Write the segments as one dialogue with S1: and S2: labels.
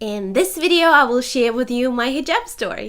S1: In this video, I will share with you my hijab story.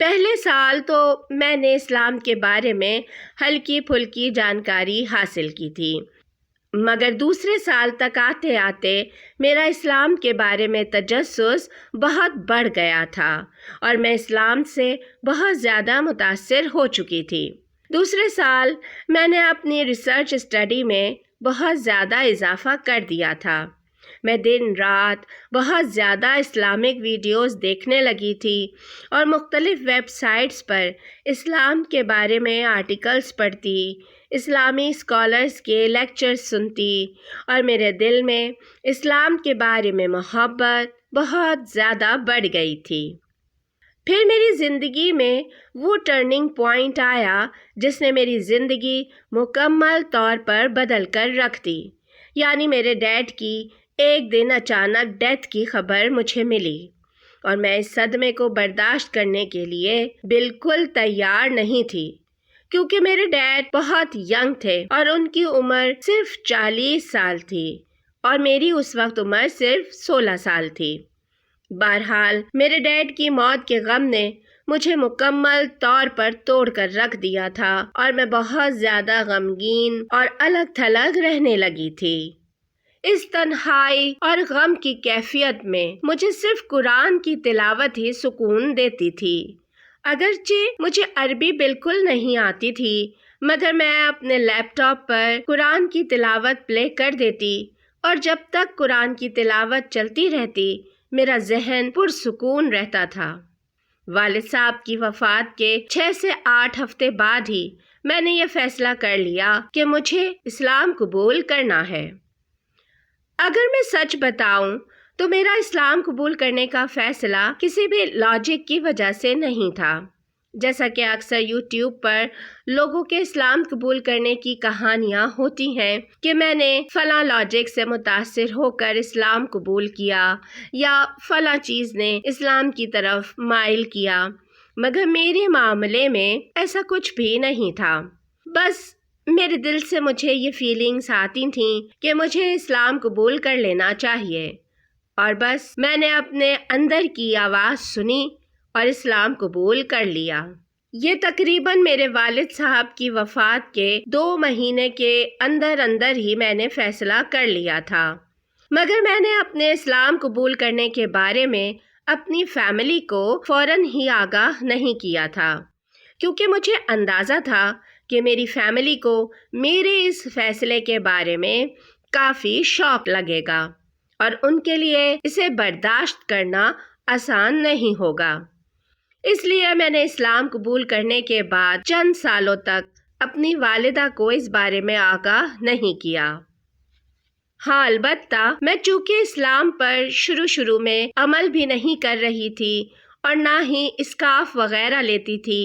S2: پہلے سال تو میں نے اسلام کے بارے میں ہلکی پھلکی جانکاری حاصل کی تھی، مگر دوسرے سال تک آتے آتے میرا اسلام کے بارے میں تجسس بہت بڑھ گیا تھا اور میں اسلام سے بہت زیادہ متاثر ہو چکی تھی۔ دوسرے سال میں نے اپنی ریسرچ اسٹڈی میں بہت زیادہ اضافہ کر دیا تھا۔ میں دن رات بہت زیادہ اسلامک ویڈیوز دیکھنے لگی تھی اور مختلف ویب سائٹس پر اسلام کے بارے میں آرٹیکلز پڑھتی، اسلامی اسکالرز کے لیکچرز سنتی اور میرے دل میں اسلام کے بارے میں محبت بہت زیادہ بڑھ گئی تھی۔ پھر میری زندگی میں وہ ٹرننگ پوائنٹ آیا جس نے میری زندگی مکمل طور پر بدل کر رکھ دی، یعنی میرے ڈیڈ کی ایک دن اچانک ڈیتھ کی خبر مجھے ملی اور میں اس صدمے کو برداشت کرنے کے لیے بالکل تیار نہیں تھی، کیونکہ میرے ڈیڈ بہت ینگ تھے اور ان کی عمر صرف 40 سال تھی اور میری اس وقت عمر صرف 16 سال تھی۔ بہرحال میرے ڈیڈ کی موت کے غم نے مجھے مکمل طور پر توڑ کر رکھ دیا تھا اور میں بہت زیادہ غمگین اور الگ تھلگ رہنے لگی تھی۔ اس تنہائی اور غم کی کیفیت میں مجھے صرف قرآن کی تلاوت ہی سکون دیتی تھی۔ اگرچہ مجھے عربی بالکل نہیں آتی تھی، مگر میں اپنے لیپ ٹاپ پر قرآن کی تلاوت پلے کر دیتی اور جب تک قرآن کی تلاوت چلتی رہتی میرا ذہن پرسکون رہتا تھا۔ والد صاحب کی وفات کے 6 سے 8 ہفتے بعد ہی میں نے یہ فیصلہ کر لیا کہ مجھے اسلام قبول کرنا ہے۔ اگر میں سچ بتاؤں تو میرا اسلام قبول کرنے کا فیصلہ کسی بھی لاجک کی وجہ سے نہیں تھا، جیسا کہ اکثر یوٹیوب پر لوگوں کے اسلام قبول کرنے کی کہانیاں ہوتی ہیں کہ میں نے فلاں لاجک سے متاثر ہو کر اسلام قبول کیا یا فلاں چیز نے اسلام کی طرف مائل کیا، مگر میرے معاملے میں ایسا کچھ بھی نہیں تھا۔ بس میرے دل سے مجھے یہ فیلنگز آتی تھیں کہ مجھے اسلام قبول کر لینا چاہیے، اور بس میں نے اپنے اندر کی آواز سنی اور اسلام قبول کر لیا۔ یہ تقریباً میرے والد صاحب کی وفات کے 2 مہینے کے اندر ہی میں نے فیصلہ کر لیا تھا، مگر میں نے اپنے اسلام قبول کرنے کے بارے میں اپنی فیملی کو فوراً ہی آگاہ نہیں کیا تھا، کیونکہ مجھے اندازہ تھا کہ میری فیملی کو میرے اس فیصلے کے بارے میں کافی شوق لگے گا اور ان کے لیے اسے برداشت کرنا آسان نہیں ہوگا۔ اس لیے میں نے اسلام قبول کرنے کے بعد چند سالوں تک اپنی والدہ کو اس بارے میں آگاہ نہیں کیا۔ ہاں، البتہ میں چونکہ اسلام پر شروع میں عمل بھی نہیں کر رہی تھی اور نہ ہی اسکارف وغیرہ لیتی تھی،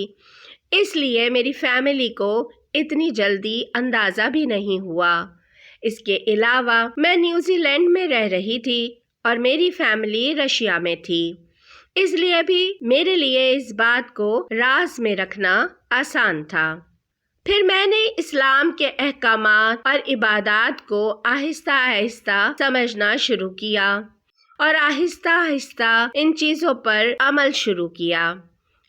S2: اس لیے میری فیملی کو اتنی جلدی اندازہ بھی نہیں ہوا۔ اس کے علاوہ میں نیوزی لینڈ میں رہ رہی تھی اور میری فیملی رشیا میں تھی، اس لیے بھی میرے لیے اس بات کو راز میں رکھنا آسان تھا۔ پھر میں نے اسلام کے احکامات اور عبادات کو آہستہ آہستہ سمجھنا شروع کیا اور آہستہ آہستہ ان چیزوں پر عمل شروع کیا،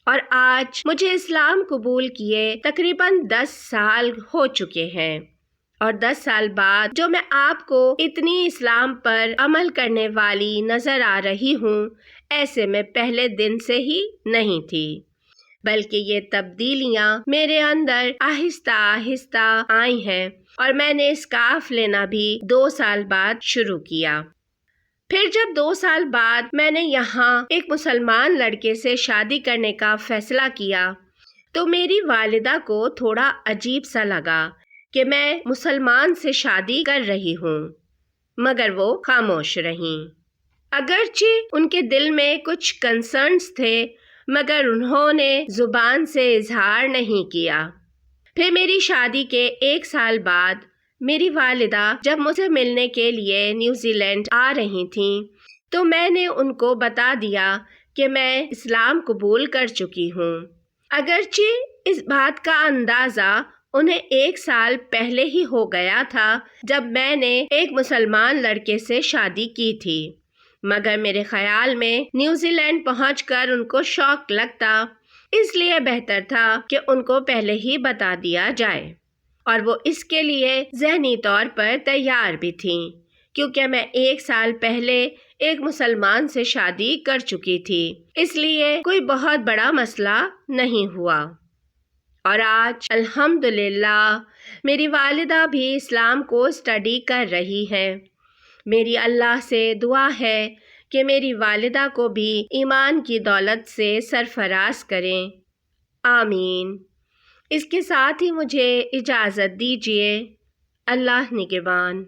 S2: اور آج مجھے اسلام قبول کیے تقریباً 10 سال ہو چکے ہیں، اور 10 سال بعد جو میں آپ کو اتنی اسلام پر عمل کرنے والی نظر آ رہی ہوں، ایسے میں پہلے دن سے ہی نہیں تھی، بلکہ یہ تبدیلیاں میرے اندر آہستہ آہستہ آئی ہیں، اور میں نے اسکارف لینا بھی 2 سال بعد شروع کیا۔ پھر جب 2 سال بعد میں نے یہاں ایک مسلمان لڑکے سے شادی کرنے کا فیصلہ کیا تو میری والدہ کو تھوڑا عجیب سا لگا کہ میں مسلمان سے شادی کر رہی ہوں، مگر وہ خاموش رہیں۔ اگرچہ ان کے دل میں کچھ کنسرنز تھے، مگر انہوں نے زبان سے اظہار نہیں کیا۔ پھر میری شادی کے 1 سال بعد میری والدہ جب مجھے ملنے کے لیے نیوزی لینڈ آ رہی تھیں تو میں نے ان کو بتا دیا کہ میں اسلام قبول کر چکی ہوں، اگرچہ اس بات کا اندازہ انہیں 1 سال پہلے ہی ہو گیا تھا جب میں نے ایک مسلمان لڑکے سے شادی کی تھی، مگر میرے خیال میں نیوزی لینڈ پہنچ کر ان کو شوق لگتا اس لیے بہتر تھا کہ ان کو پہلے ہی بتا دیا جائے، اور وہ اس کے لیے ذہنی طور پر تیار بھی تھیں، کیونکہ میں 1 سال پہلے ایک مسلمان سے شادی کر چکی تھی، اس لیے کوئی بہت بڑا مسئلہ نہیں ہوا۔ اور آج الحمدللہ میری والدہ بھی اسلام کو اسٹڈی کر رہی ہے۔ میری اللہ سے دعا ہے کہ میری والدہ کو بھی ایمان کی دولت سے سرفراز کریں، آمین۔ اس کے ساتھ ہی مجھے اجازت دیجیے، اللہ نگہبان۔